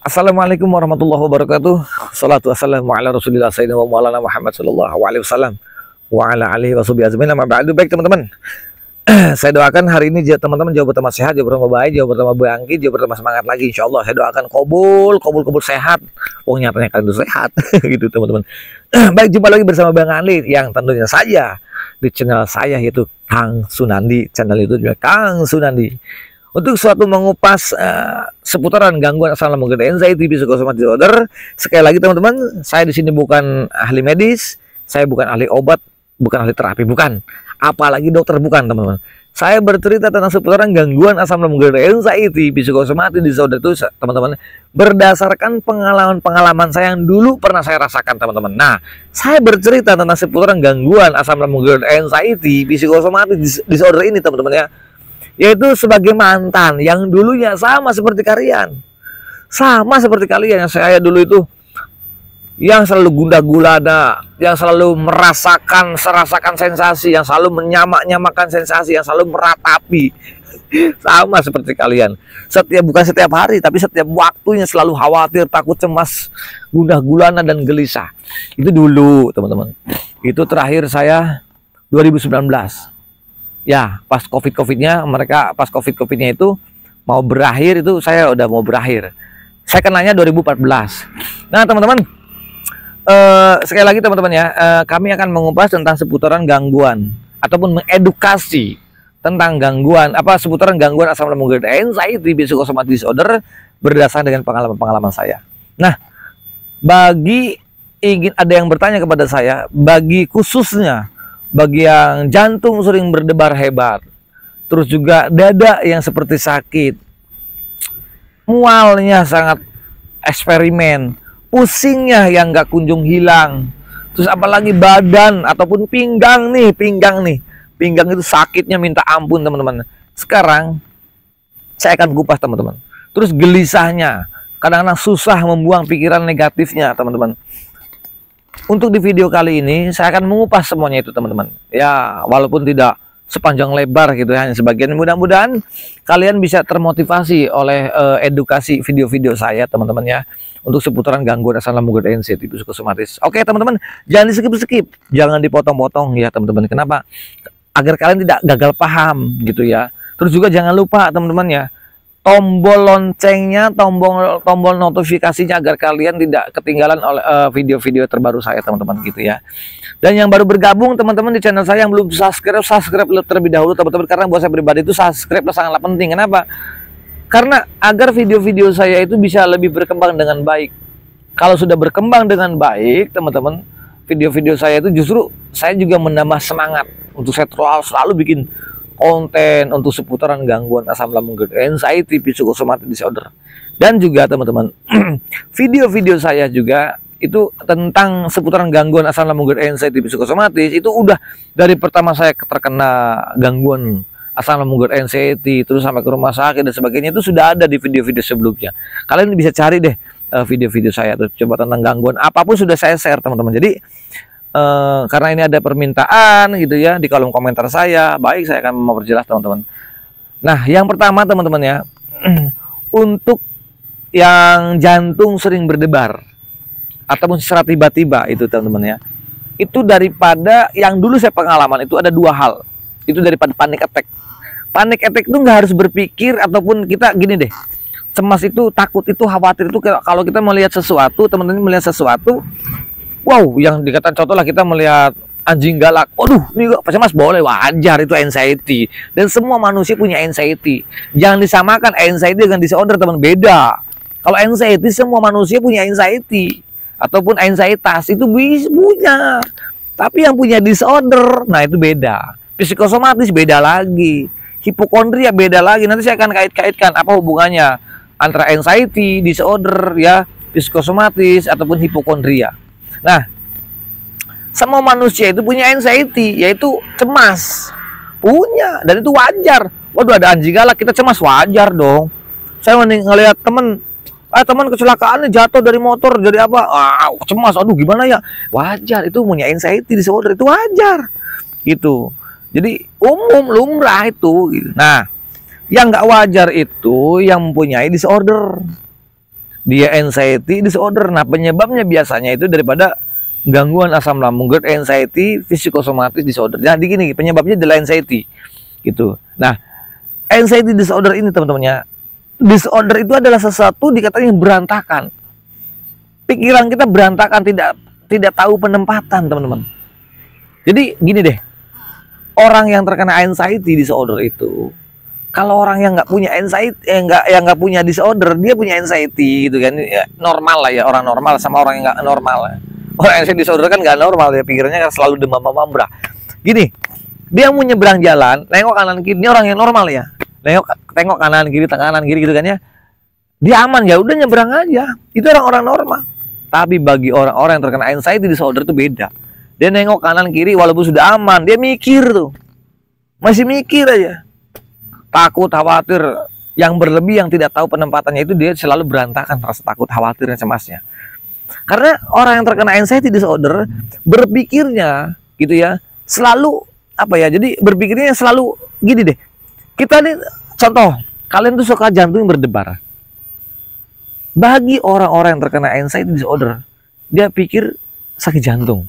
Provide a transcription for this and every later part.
Assalamualaikum warahmatullahi wabarakatuh. Salatu wassalamu ala Rasulillah sayyidina wa maulana Muhammad sallallahu alaihi wasallam wa ala alihi washabihi ajmain. Amma ba'du. Baik teman-teman. Saya doakan hari ini teman-teman jauh bertambah sehat, jauh bertambah baik, jauh bertambah bangkit, jauh bertambah semangat lagi insyaallah. Saya doakan kabul sehat. Oh nyatanya kalian itu sehat gitu teman-teman. Baik, jumpa lagi bersama Bang Ali yang tentunya saja di channel saya yaitu Kang Sunandi. Channel itu juga Kang Sunandi. Untuk suatu mengupas seputaran gangguan asam lambung gerd, anxiety, psychosomatic disorder. Sekali lagi teman-teman, saya di sini bukan ahli medis, saya bukan ahli obat, bukan ahli terapi, bukan. Apalagi dokter, bukan teman-teman. Saya bercerita tentang seputaran gangguan asam lambung gerd, anxiety, psychosomatic disorder itu teman-teman berdasarkan pengalaman saya yang dulu pernah saya rasakan teman-teman. Nah, saya bercerita tentang seputaran gangguan asam lambung gerd, anxiety, psychosomatic disorder ini teman-teman ya. Yaitu sebagai mantan yang dulunya sama seperti kalian. Sama seperti kalian yang saya dulu itu. Yang selalu gundah gulana, yang selalu merasakan sensasi, yang selalu menyamak-nyamakan sensasi, yang selalu meratapi. Sama seperti kalian. Bukan setiap hari, tapi setiap waktunya selalu khawatir, takut, cemas, gundah gulana dan gelisah. Itu dulu teman-teman. Itu terakhir saya 2019. Ya, pas COVID-nya pas COVID-nya itu mau berakhir, itu saya udah mau berakhir. Saya kenanya 2014. Nah, teman-teman, sekali lagi teman-teman ya, kami akan mengupas tentang seputaran gangguan ataupun mengedukasi tentang seputaran gangguan asam lambung gerd, anxiety, psychosomatic disorder berdasarkan dengan pengalaman-pengalaman saya. Nah, ada yang bertanya kepada saya, bagi yang jantung sering berdebar hebat, terus juga dada yang seperti sakit, mualnya sangat eksperimen, pusingnya yang gak kunjung hilang, terus apalagi badan ataupun pinggang itu sakitnya minta ampun teman-teman. Sekarang saya akan kupas teman-teman. Terus gelisahnya, kadang-kadang susah membuang pikiran negatifnya teman-teman. Untuk di video kali ini saya akan mengupas semuanya itu teman-teman. Ya, walaupun tidak sepanjang lebar gitu ya, hanya sebagian. Mudah-mudahan kalian bisa termotivasi oleh edukasi video-video saya teman-teman ya, untuk seputaran gangguan asam lambung gerd, anxiety, psikosomatis. Oke teman-teman, jangan di-skip, jangan dipotong-potong ya teman-teman. Kenapa? Agar kalian tidak gagal paham gitu ya. Terus juga jangan lupa teman-teman ya, tombol loncengnya, tombol notifikasinya agar kalian tidak ketinggalan oleh video-video terbaru saya teman-teman gitu ya. Dan yang baru bergabung teman-teman di channel saya yang belum subscribe terlebih dahulu teman-teman, karena buat saya pribadi itu subscribe sangatlah penting. Kenapa? Karena agar video-video saya itu bisa lebih berkembang dengan baik. Kalau sudah berkembang dengan baik teman-teman, video-video saya itu justru saya juga menambah semangat untuk saya selalu bikin konten untuk seputaran gangguan asam lambung gerd, anxiety, psychosomatic disorder. Dan juga teman-teman, video-video saya juga itu tentang seputaran gangguan asam lambung gerd, anxiety, psikosomatis itu udah dari pertama saya terkena gangguan asam lambung gerd, anxiety, terus sampai ke rumah sakit dan sebagainya, itu sudah ada di video-video sebelumnya. Kalian bisa cari deh video-video saya tuh, coba tentang gangguan apapun sudah saya share teman-teman. Jadi karena ini ada permintaan gitu ya di kolom komentar saya, baik saya akan memperjelas teman-teman. Nah, yang pertama teman-teman ya, untuk yang jantung sering berdebar ataupun secara tiba-tiba itu teman-teman ya, itu daripada yang dulu saya pengalaman itu ada dua hal. Itu daripada panic attack. Panic attack itu nggak harus berpikir ataupun kita gini deh, cemas itu, takut itu, khawatir itu kalau kita melihat sesuatu, teman-teman melihat sesuatu, wow, yang dikatakan contoh lah, kita melihat anjing galak, waduh ini gak cemas, boleh, wajar, itu anxiety. Dan semua manusia punya anxiety. Jangan disamakan anxiety dengan disorder teman, beda. Kalau anxiety, semua manusia punya anxiety ataupun anxietas itu punya. Tapi yang punya disorder, nah itu beda. Psikosomatis beda lagi, hipokondria beda lagi. Nanti saya akan kait-kaitkan apa hubungannya antara anxiety, disorder ya, psikosomatis ataupun hipokondria. Nah, semua manusia itu punya anxiety, yaitu cemas. Punya, dan itu wajar. Waduh, ada anjing galak, kita cemas, wajar dong. Saya ngelihat teman kecelakaan, jatuh dari motor, dari apa? Cemas, aduh gimana ya? Wajar, itu punya anxiety disorder, itu wajar. Gitu. Jadi umum, lumrah itu. Nah, yang nggak wajar itu yang mempunyai disorder. dia anxiety disorder. Nah, penyebabnya biasanya itu daripada gangguan asam lambung, GERD, anxiety, psikosomatis disorder. Jadi gini, penyebabnya adalah anxiety gitu. Nah, anxiety disorder ini teman-temannya, disorder itu adalah sesuatu dikatakan yang berantakan. Pikiran kita berantakan, tidak tahu penempatan, teman-teman. Jadi gini deh, orang yang terkena anxiety disorder itu, kalau orang yang nggak punya anxiety, yang nggak punya disorder, dia punya anxiety gitu kan, ya, normal lah ya, orang normal sama orang yang nggak normal. Orang yang anxiety disorder kan nggak normal ya, pikirannya kan selalu demam mambrah. Gini, dia mau nyebrang jalan, nengok kanan kiri, ini orang yang normal ya, tengok kanan kiri gitu kan ya, dia aman ya, udah nyebrang aja, itu orang-orang normal. Tapi bagi orang-orang yang terkena anxiety disorder itu beda. Dia nengok kanan kiri walaupun sudah aman, dia mikir tuh, masih mikir aja. Takut, khawatir, yang berlebih, yang tidak tahu penempatannya itu dia selalu berantakan rasa takut, khawatir, dan cemasnya. Karena orang yang terkena anxiety disorder berpikirnya gitu ya, selalu apa ya? Jadi berpikirnya selalu gini deh. Kita nih contoh, kalian tuh suka jantung yang berdebar. Bagi orang-orang yang terkena anxiety disorder, dia pikir sakit jantung.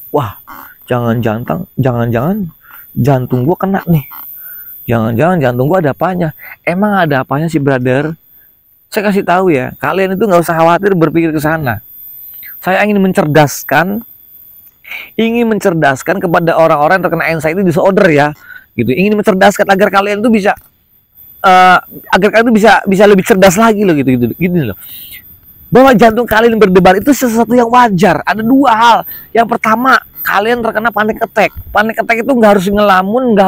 Wah, jangan-jangan jantung gua kena nih. Jangan-jangan jantung gua ada apanya? Emang ada apanya sih, brother? Saya kasih tahu ya, kalian itu nggak usah khawatir berpikir ke sana. Saya ingin mencerdaskan kepada orang-orang yang terkena anxiety disorder ya, gitu. Ingin mencerdaskan agar kalian tuh bisa, bisa lebih cerdas lagi loh, gitu loh. Bahwa jantung kalian berdebar itu sesuatu yang wajar. Ada dua hal. Yang pertama, kalian terkena panic attack. Panic attack itu nggak harus ngelamun, nggak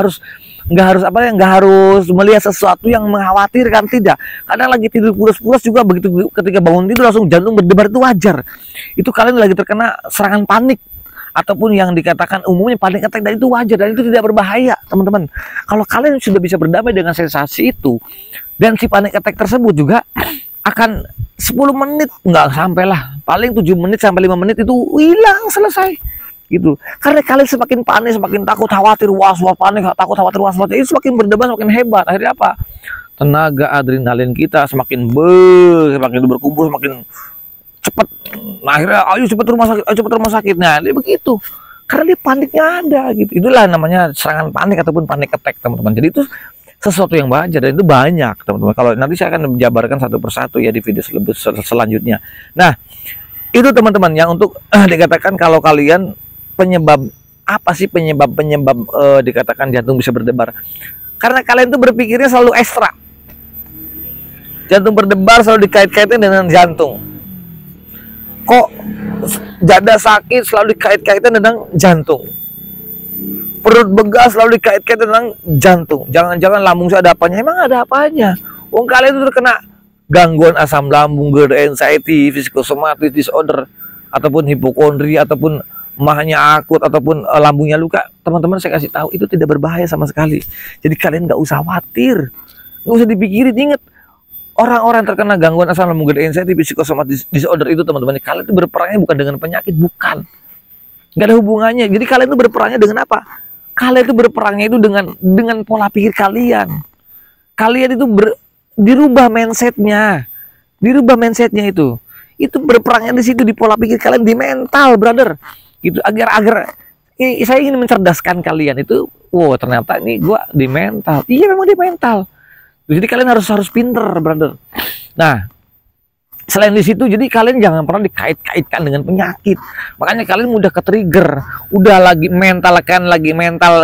harus melihat sesuatu yang mengkhawatirkan, tidak. Kadang lagi tidur pulas-pulas juga, begitu ketika bangun tidur langsung jantung berdebar, itu wajar. Itu kalian lagi terkena serangan panik ataupun yang dikatakan umumnya panic attack, dan itu wajar dan itu tidak berbahaya, teman-teman. Kalau kalian sudah bisa berdamai dengan sensasi itu, dan si panic attack tersebut juga akan 10 menit, nggak sampai lah, paling 7 menit sampai 5 menit itu hilang, selesai gitu. Karena kalian semakin panik, semakin takut, khawatir, was-was, panik, takut, khawatir, was-was, itu semakin berdebar, semakin hebat. Akhirnya apa? Tenaga adrenalin kita semakin berkumpul, semakin cepat. Nah, akhirnya ayo cepat rumah sakit. Nah, dia begitu. Karena dia paniknya ada gitu. Itulah namanya serangan panik ataupun panic attack, teman-teman. Jadi itu sesuatu yang wajar dan itu banyak, teman-teman. Kalau nanti saya akan menjabarkan satu persatu ya di video selanjutnya. Nah, itu teman-teman yang untuk dikatakan kalau kalian penyebab apa sih penyebab dikatakan jantung bisa berdebar. Karena kalian tuh berpikirnya selalu ekstra. Jantung berdebar selalu dikait-kaitin dengan jantung. Kok dada sakit selalu dikait-kaitin dengan jantung. Perut begas selalu dikait-kaitin dengan jantung. Jangan-jangan lambung saya ada apanya? Emang ada apanya? Wong kalian itu terkena gangguan asam lambung, GERD, anxiety, psikosomatis disorder, ataupun hipokondri, ataupun mahnya akut, ataupun lambungnya luka. Teman-teman, saya kasih tahu itu tidak berbahaya sama sekali. Jadi kalian nggak usah khawatir, nggak usah dipikirin. Ingat, orang-orang terkena gangguan asam lambung, GERD, anxiety, psikosomatis disorder itu, teman-teman, kalian itu berperangnya bukan dengan penyakit, bukan. Nggak ada hubungannya. Jadi kalian itu berperangnya dengan apa? Kalian itu berperangnya itu dengan pola pikir kalian. Kalian itu dirubah mindsetnya, itu. Itu berperangnya di situ, di pola pikir kalian, di mental, brother. Gitu, agar saya ingin mencerdaskan kalian itu. Wow, ternyata ini gua di mental. Iya, memang di mental. Jadi kalian harus pinter, brother. Nah, selain di situ, jadi kalian jangan pernah dikait-kaitkan dengan penyakit. Makanya kalian mudah ke-trigger. Udah lagi mental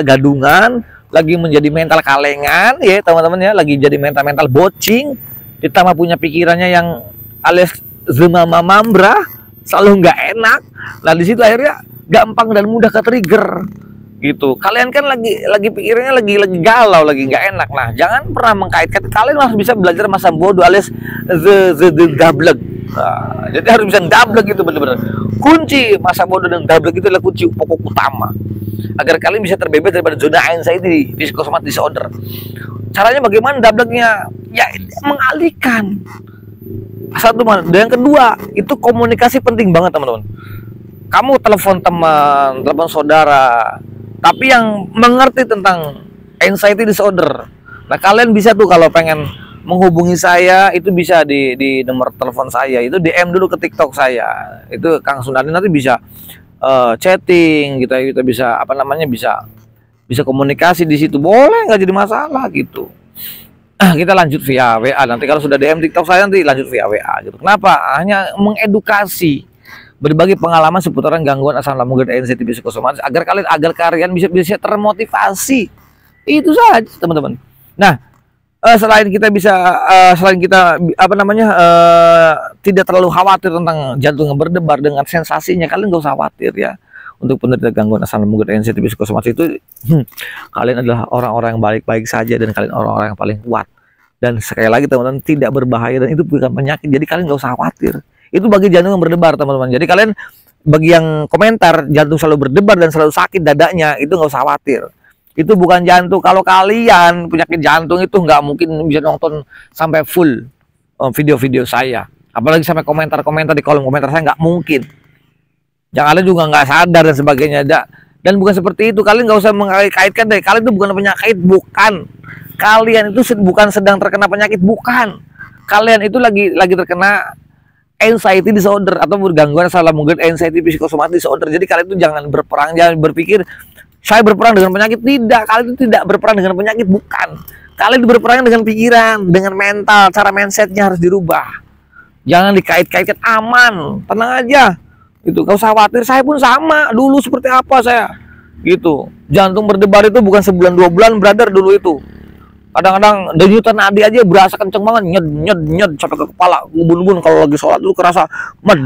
gadungan, lagi menjadi mental kalengan, ya teman-teman ya, lagi jadi mental bocing, ditambah punya pikirannya yang alias mambrah, selalu nggak enak. Nah, di situ akhirnya gampang dan mudah ke-trigger. Gitu. Kalian kan lagi pikirannya lagi galau, lagi nggak enak. Nah, jangan pernah mengkait-kait. Kalian harus bisa belajar masa bodoh alias the double. Nah, jadi harus bisa double gitu, bener-bener. Kunci masa bodoh dan double itu adalah kunci pokok utama agar kalian bisa terbebas daripada zona anxiety, psikosomatis disorder. Caranya bagaimana double-nya? Ya, mengalihkan. Satu, dan yang kedua, itu komunikasi penting banget, teman-teman. Kamu telepon teman, telepon saudara, tapi yang mengerti tentang anxiety disorder. Nah, kalian bisa tuh kalau pengen menghubungi saya itu bisa di nomor telepon saya, itu DM dulu ke TikTok saya. Itu Kang Sunardi, nanti bisa chatting, kita bisa apa namanya, bisa komunikasi di situ, boleh, nggak jadi masalah gitu. Kita lanjut via WA nanti, kalau sudah DM TikTok saya nanti lanjut via WA gitu. Kenapa? Hanya mengedukasi, berbagi pengalaman seputaran gangguan asam lambung dan sensitif psikosomatis agar kalian bisa termotivasi. Itu saja teman-teman. Nah, selain kita apa namanya, tidak terlalu khawatir tentang jantung yang berdebar dengan sensasinya, kalian nggak usah khawatir ya. Untuk penderita gangguan asam lambung dan sensitif psikosomatis itu, kalian adalah orang-orang yang baik-baik saja, dan kalian orang-orang yang paling kuat. Dan sekali lagi teman-teman, tidak berbahaya dan itu bukan penyakit, jadi kalian nggak usah khawatir. Itu bagi jantung yang berdebar teman-teman. Jadi kalian, bagi yang komentar jantung selalu berdebar dan selalu sakit dadanya, itu nggak usah khawatir. Itu bukan jantung. Kalau kalian penyakit jantung itu nggak mungkin bisa nonton sampai full video-video saya, apalagi sampai komentar-komentar di kolom komentar saya, nggak mungkin. Yang kalian juga nggak sadar dan sebagainya. Dan bukan seperti itu, kalian nggak usah mengkaitkan deh. Kalian itu bukan penyakit, bukan. Kalian itu bukan sedang terkena penyakit, bukan. Kalian itu lagi terkena anxiety disorder atau gangguan asam lambung dan anxiety psikosomatis disorder. Jadi kalian itu jangan berpikir saya berperang dengan penyakit. Tidak, kalian itu tidak berperang dengan penyakit, bukan. Kalian itu berperang dengan pikiran, dengan mental, cara mindsetnya harus dirubah. Jangan dikait-kaitkan, aman, tenang aja. Itu gak usah khawatir, saya pun sama dulu seperti apa saya gitu. Jantung berdebar itu bukan sebulan 2 bulan brother dulu itu. Kadang-kadang denyutan nadi aja berasa kenceng banget, nyed sampai ke kepala, ubun-ubun. Kalau lagi sholat dulu kerasa med.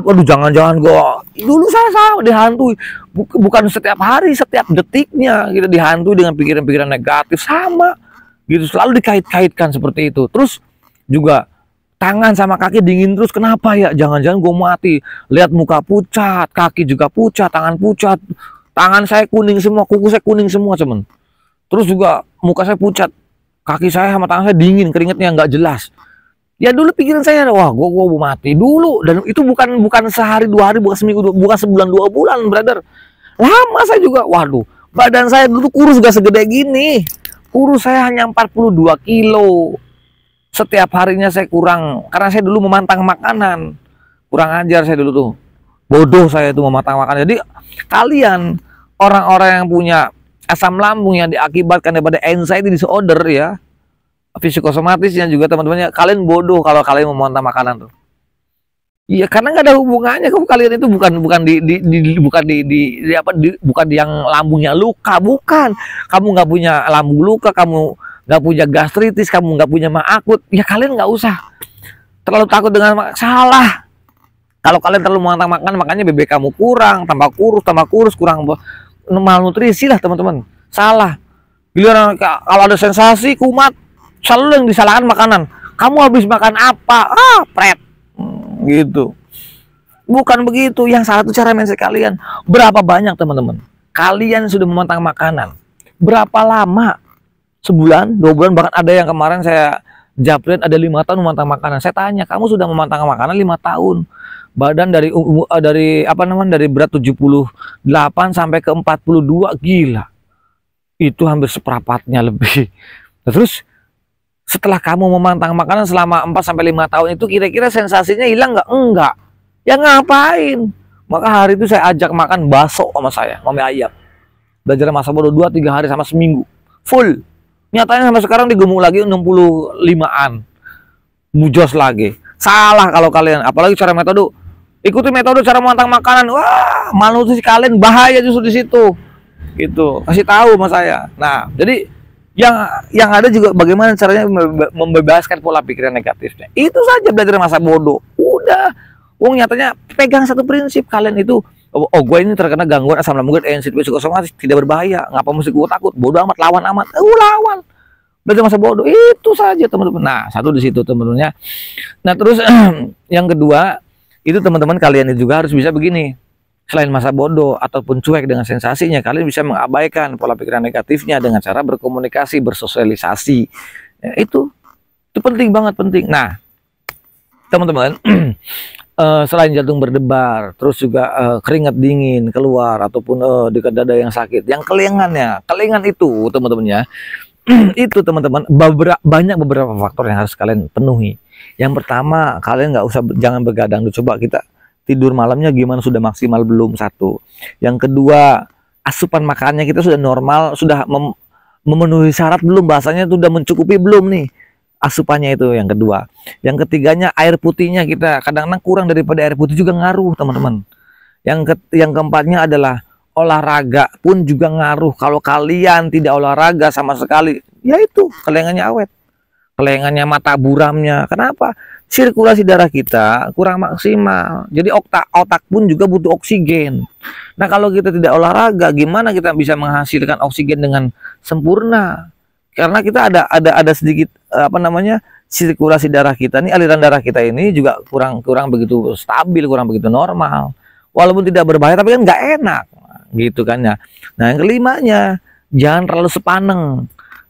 Waduh, jangan gua dulu saya sama dihantui, bukan setiap hari, setiap detiknya kita dihantui dengan pikiran-pikiran negatif, sama gitu, selalu dikait-kaitkan seperti itu. Terus juga tangan sama kaki dingin terus, kenapa ya? Jangan-jangan gue mati. Lihat muka pucat, kaki juga pucat, tangan pucat. Tangan saya kuning semua, kuku saya kuning semua, teman. Terus juga muka saya pucat, kaki saya sama tangan saya dingin, keringetnya nggak jelas. Ya dulu pikiran saya, wah gue mau mati dulu. Dan itu bukan sehari 2 hari, bukan seminggu, bukan sebulan 2 bulan, brother. Lama saya juga, waduh. Badan saya dulu kurus gak segede gini. Kurus saya hanya 42 kilo. Setiap harinya saya kurang, karena saya dulu memantang makanan. Kurang ajar saya dulu tuh, bodoh saya itu memantang makanan. Jadi kalian orang-orang yang punya asam lambung yang diakibatkan daripada anxiety disorder ya, psikosomatisnya juga teman-temannya, kalian bodoh kalau kalian memantang makanan tuh. Iya, karena nggak ada hubungannya. Kalian itu bukan yang lambungnya luka, bukan. Kamu nggak punya lambung luka, kamu nggak punya gastritis, kamu nggak punya mah akut, ya kalian nggak usah terlalu takut dengan salah. Kalau kalian terlalu memantang makan, makanya BB kamu kurang, tambah kurus, kurang malnutrisi lah teman-teman. Salah. Giliran kalau ada sensasi kumat, selalu yang disalahkan makanan. Kamu habis makan apa? Pret. Gitu. Bukan begitu. Yang salah itu cara mindset kalian. Berapa banyak teman-teman kalian sudah memantang makanan? Berapa lama? Sebulan, 2 bulan, bahkan ada yang kemarin saya japret ada 5 tahun memantang makanan. Saya tanya, kamu sudah memantang makanan 5 tahun, badan dari berat 78 sampai ke 42, gila. Itu hampir seperempatnya lebih. Terus setelah kamu memantang makanan selama 4 sampai 5 tahun itu, kira-kira sensasinya hilang nggak? Enggak. Ya ngapain? Maka hari itu saya ajak makan bakso sama saya, mami ayam. Belajar masa bodoh 2-3 hari sama seminggu. Full. Nyatanya sampai sekarang digemuk lagi 65-an. Mujos lagi. Salah kalau kalian, apalagi cara metode. Ikuti metode cara memantang makanan. Wah, malnutrisi kalian bahaya justru di situ. Gitu. Kasih tahu sama saya. Nah, jadi yang ada juga bagaimana caranya membebaskan pola pikiran negatifnya. Itu saja belajar masa bodoh. Udah. Nyatanya pegang satu prinsip, kalian itu, gue ini terkena gangguan asam lambung dan sensitif psikosomatis, tidak berbahaya, ngapa mesti gue takut, bodoh amat, lawan amat, lawan, belajar masa bodoh, itu saja teman-teman. Nah, satu di situ teman-temannya. Nah, terus yang kedua itu teman-teman, kalian juga harus bisa begini, selain masa bodoh ataupun cuek dengan sensasinya, kalian bisa mengabaikan pola pikiran negatifnya dengan cara berkomunikasi, bersosialisasi. Ya, itu penting banget, penting. Nah, teman-teman. Selain jantung berdebar, terus juga keringat dingin keluar ataupun dekat dada yang sakit, yang kelingan itu teman-teman ya, itu teman-teman, banyak beberapa faktor yang harus kalian penuhi. Yang pertama, kalian nggak usah, jangan begadang. Coba kita tidur malamnya gimana, sudah maksimal belum? Satu. Yang kedua, asupan makannya kita sudah normal, sudah memenuhi syarat belum? Bahasanya itu sudah mencukupi belum nih asupannya? Itu yang kedua. Yang ketiganya, air putihnya kita kadang-kadang kurang daripada air putih juga ngaruh teman-teman. Yang keempatnya adalah olahraga pun juga ngaruh. Kalau kalian tidak olahraga sama sekali, ya itu kelengannya awet, kelengannya, mata buramnya. Kenapa? Sirkulasi darah kita kurang maksimal. Jadi otak pun juga butuh oksigen. Nah, kalau kita tidak olahraga, gimana kita bisa menghasilkan oksigen dengan sempurna? Karena kita ada sedikit sirkulasi darah kita nih, aliran darah kita ini juga kurang begitu stabil, kurang begitu normal. Walaupun tidak berbahaya, tapi kan nggak enak gitu kan ya. Nah, yang kelimanya, jangan terlalu sepaneng,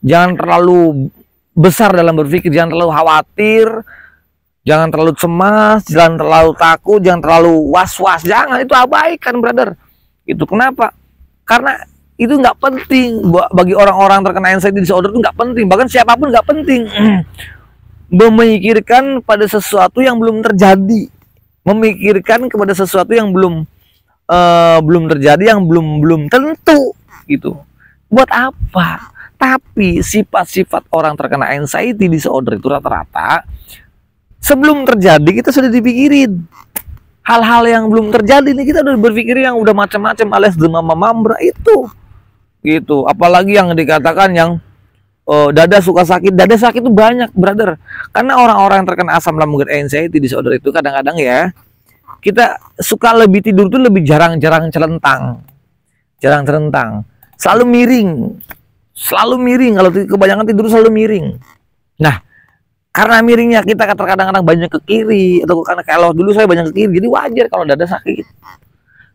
jangan terlalu besar dalam berpikir, jangan terlalu khawatir, jangan terlalu cemas, jangan terlalu takut, jangan terlalu was-was, jangan. Itu abaikan, brother. Itu kenapa? Karena itu nggak penting bagi orang-orang terkena anxiety disorder, itu nggak penting, bahkan siapapun nggak penting. Memikirkan pada sesuatu yang belum terjadi, memikirkan kepada sesuatu yang belum terjadi, yang belum tentu gitu. Buat apa? Tapi sifat-sifat orang terkena anxiety disorder itu rata-rata sebelum terjadi kita sudah dipikirin. Hal-hal yang belum terjadi nih kita udah berpikir yang udah macam-macam, alias demam mambra itu gitu. Apalagi yang dikatakan yang dada suka sakit. Dada sakit itu banyak, brother. Karena orang-orang yang terkena asam lambung dan anxiety disorder itu kadang-kadang ya, kita suka lebih tidur tuh lebih jarang-jarang celentang. Jarang celentang. Selalu miring. Kalau kebanyakan tidur selalu miring. Nah, karena miringnya kita kadang-kadang banyak ke kiri, atau karena kalau dulu saya banyak ke kiri, jadi wajar kalau dada sakit.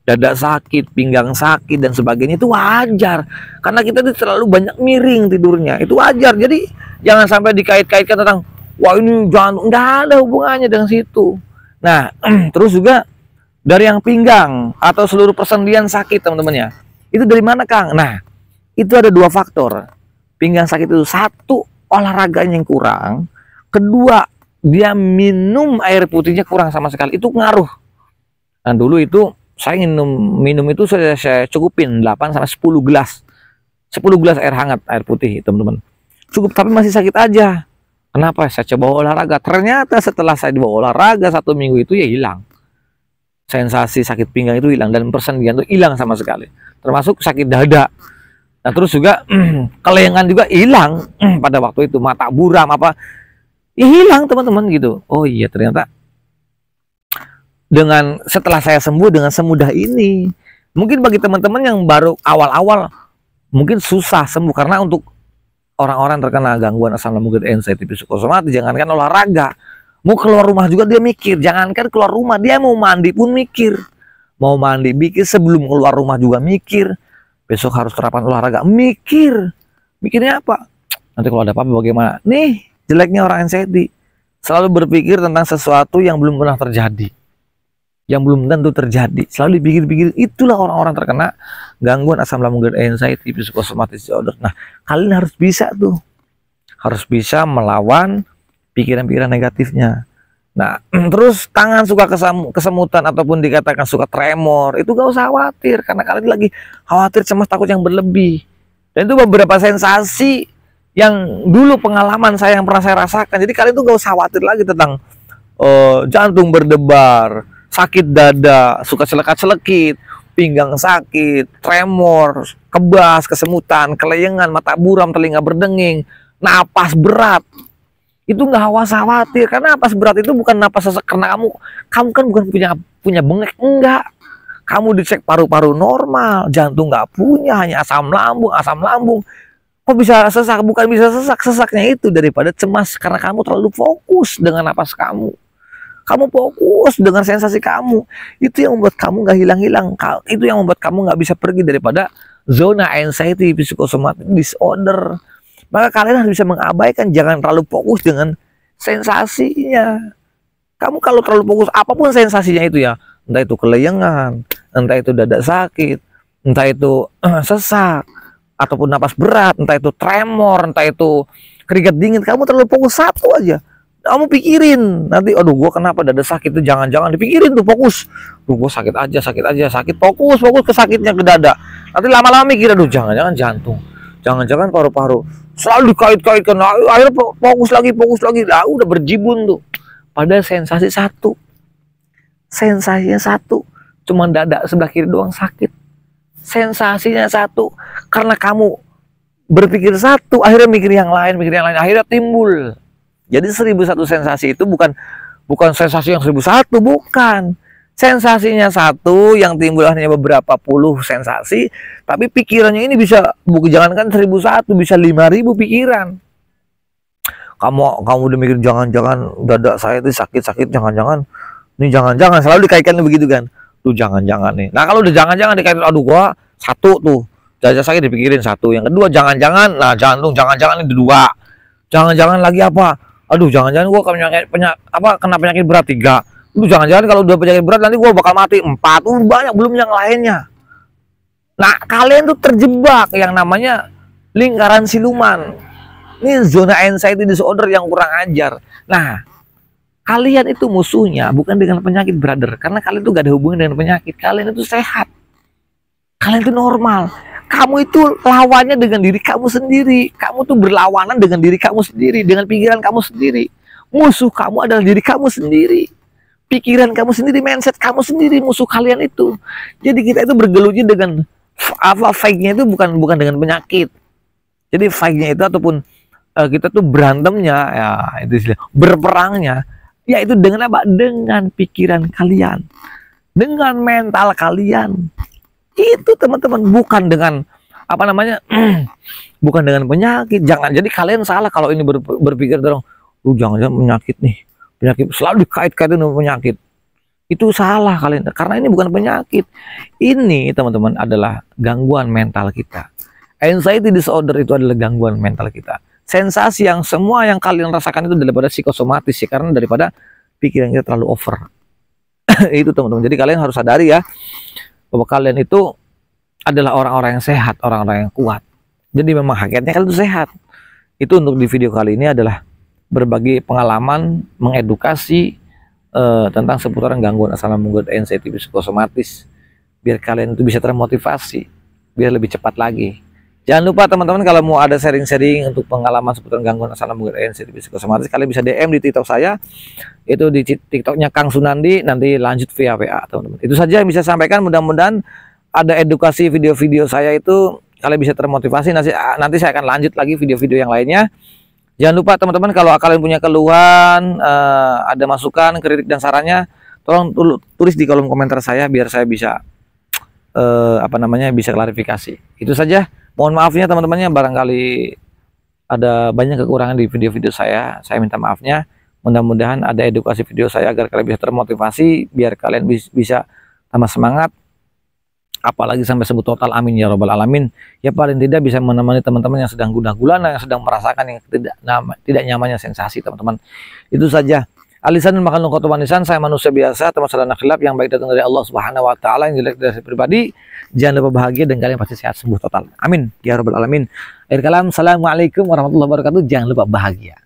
Dada sakit, pinggang sakit dan sebagainya itu wajar. Karena kita tuh terlalu banyak miring tidurnya. Itu wajar. Jadi jangan sampai dikait-kaitkan tentang wah ini jangan, enggak ada hubungannya dengan situ. Nah, terus juga dari yang pinggang atau seluruh persendian sakit, teman-teman ya. Itu dari mana, Kang? Nah, itu ada dua faktor. Pinggang sakit itu, satu, olahraganya yang kurang. Kedua, dia minum air putihnya kurang sama sekali. Itu ngaruh. Nah, dulu itu saya minum itu saya cukupin 8 sampai 10 gelas. 10 gelas air hangat, air putih, teman-teman. Cukup, tapi masih sakit aja. Kenapa? Saya coba olahraga. Ternyata setelah saya dibawa olahraga 1 minggu itu ya hilang. Sensasi sakit pinggang itu hilang dan persendian itu hilang sama sekali. Termasuk sakit dada. Nah, terus juga kelengan juga hilang pada waktu itu, mata buram apa ya hilang, teman-teman gitu. Oh iya, ternyata dengan setelah saya sembuh dengan semudah ini. Mungkin bagi teman-teman yang baru awal-awal mungkin susah sembuh, karena untuk orang-orang terkena gangguan asam lambung dan anxiety psikosomatis, jangankan olahraga, mau keluar rumah juga dia mikir. Jangankan keluar rumah, dia mau mandi pun mikir. Mau mandi mikir, sebelum keluar rumah juga mikir. Besok harus terapan olahraga, mikir. Mikirnya apa? Nanti kalau ada apa-apa bagaimana? Nih, jeleknya orang anxiety. Selalu berpikir tentang sesuatu yang belum pernah terjadi, yang belum tentu terjadi. Selalu dipikir-pikir. Itulah orang-orang terkena gangguan asam lambung dan anxiety psikosomatis disorder. Nah, kalian harus bisa tuh. Harus bisa melawan pikiran-pikiran negatifnya. Nah, terus tangan suka kesemutan ataupun dikatakan suka tremor, itu gak usah khawatir, karena kalian lagi khawatir, cemas, takut yang berlebih. Dan itu beberapa sensasi yang dulu pengalaman saya yang pernah saya rasakan. Jadi kalian tuh gak usah khawatir lagi tentang jantung berdebar, sakit dada, suka celekat-celekit, pinggang sakit, tremor, kebas, kesemutan, kelengan, mata buram, telinga berdenging, napas berat. Itu nggak khawatir, karena napas berat itu bukan napas sesak karena kamu kan bukan punya bengek, enggak. Kamu dicek paru-paru normal, jantung nggak punya, hanya asam lambung. Kok bisa sesak? Bukan bisa sesak, sesaknya itu daripada cemas karena kamu terlalu fokus dengan napas kamu. Kamu fokus dengan sensasi kamu. Itu yang membuat kamu nggak hilang-hilang. Itu yang membuat kamu nggak bisa pergi daripada zona anxiety psikosomatic disorder. Maka kalian harus bisa mengabaikan, jangan terlalu fokus dengan sensasinya. Kamu kalau terlalu fokus apapun sensasinya itu ya, entah itu kelengan, entah itu dada sakit, entah itu sesak, ataupun napas berat, entah itu tremor, entah itu keringat dingin, kamu terlalu fokus satu aja. Kamu pikirin nanti, aduh gua kenapa dada sakit, itu jangan-jangan dipikirin tuh, fokus. Duh gua sakit aja, sakit, fokus ke sakitnya ke dada. Nanti lama-lama mikir, aduh jangan-jangan jantung, jangan-jangan paru-paru, selalu dikait-kaitkan. Akhirnya fokus lagi, lah udah berjibun tuh. Padahal sensasinya satu, cuman dada sebelah kiri doang sakit. Sensasinya satu, karena kamu berpikir satu, akhirnya mikir yang lain, akhirnya timbul. Jadi 1001 sensasi itu bukan sensasi yang 1001, bukan. Sensasinya satu, yang timbul hanya beberapa puluh sensasi, tapi pikirannya ini bisa, jangankan 1001, bisa 5000 pikiran. Kamu udah mikir, jangan-jangan dada saya itu sakit, jangan-jangan selalu dikaitkan begitu kan. Tuh jangan-jangan nih. Nah kalau udah jangan-jangan dikaitkan, aduh gua satu tuh, dada sakit dipikirin satu. Yang kedua jangan-jangan, nah jangan-jangan ini dua. Jangan-jangan lagi apa? Aduh jangan-jangan gua kena penyakit berat 3. Aduh jangan-jangan kalau udah penyakit berat nanti gua bakal mati 4. Banyak belum yang lainnya. Nah kalian tuh terjebak yang namanya lingkaran siluman. Ini zona anxiety disorder yang kurang ajar. Nah kalian itu musuhnya bukan dengan penyakit, brother, karena kalian tuh gak ada hubungan dengan penyakit. Kalian itu sehat, kalian itu normal. Kamu itu lawannya dengan diri kamu sendiri. Kamu tuh berlawanan dengan diri kamu sendiri, dengan pikiran kamu sendiri. Musuh kamu adalah diri kamu sendiri, pikiran kamu sendiri, mindset kamu sendiri, musuh kalian itu. Jadi kita itu bergeluti dengan fight-nya itu bukan dengan penyakit. Jadi fight-nya itu ataupun kita tuh berantemnya, ya itu berperangnya, yaitu dengan apa? Dengan pikiran kalian, dengan mental kalian. Itu teman-teman, bukan dengan apa namanya bukan dengan penyakit. Jangan jadi kalian salah kalau ini berpikir dorong, jangan-jangan penyakit nih, penyakit selalu dikait-kaitin dengan penyakit. Itu salah kalian, karena ini bukan penyakit. Ini teman-teman adalah gangguan mental kita. Anxiety disorder itu adalah gangguan mental kita. Sensasi yang semua yang kalian rasakan itu daripada psikosomatis ya, karena daripada pikiran kita terlalu over. Itu teman-teman. Jadi kalian harus sadari ya, bahwa kalian itu adalah orang-orang yang sehat, orang-orang yang kuat. Jadi memang hakikatnya kalian itu sehat. Itu untuk di video kali ini adalah berbagi pengalaman, mengedukasi tentang seputaran gangguan asal lambung anxiety psikosomatis, biar kalian itu bisa termotivasi, biar lebih cepat lagi. Jangan lupa teman-teman, kalau mau ada sharing-sharing untuk pengalaman seputaran gangguan asal lambung anxiety psikosomatis, kalian bisa DM di TikTok saya. Itu di TikToknya Kang Sunandi, nanti lanjut via WA teman-teman. Itu saja yang bisa saya sampaikan. Mudah-mudahan ada edukasi video-video saya itu kalian bisa termotivasi. Nanti saya akan lanjut lagi video-video yang lainnya. Jangan lupa teman-teman, kalau kalian punya keluhan, ada masukan, kritik dan sarannya, tolong tulis di kolom komentar saya biar saya bisa bisa klarifikasi. Itu saja. Mohon maafnya teman-temannya, barangkali ada banyak kekurangan di video-video saya minta maafnya. Mudah-mudahan ada edukasi video saya agar kalian bisa termotivasi, biar kalian bisa tambah semangat, apalagi sampai sebut total, amin ya robbal alamin. Ya paling tidak bisa menemani teman-teman yang sedang gundah gulana, yang sedang merasakan yang tidak nyamannya sensasi teman-teman. Itu saja. Alisan makan lungkot manisan, saya manusia biasa, termasuk anak khilaf, yang baik datang dari Allah Subhanahu wa taala, yang jelek dari pribadi. Jangan lupa bahagia dan kalian pasti sehat sembuh total. Amin ya rabbal alamin. Akhir kalam, assalamualaikum warahmatullahi wabarakatuh. Jangan lupa bahagia.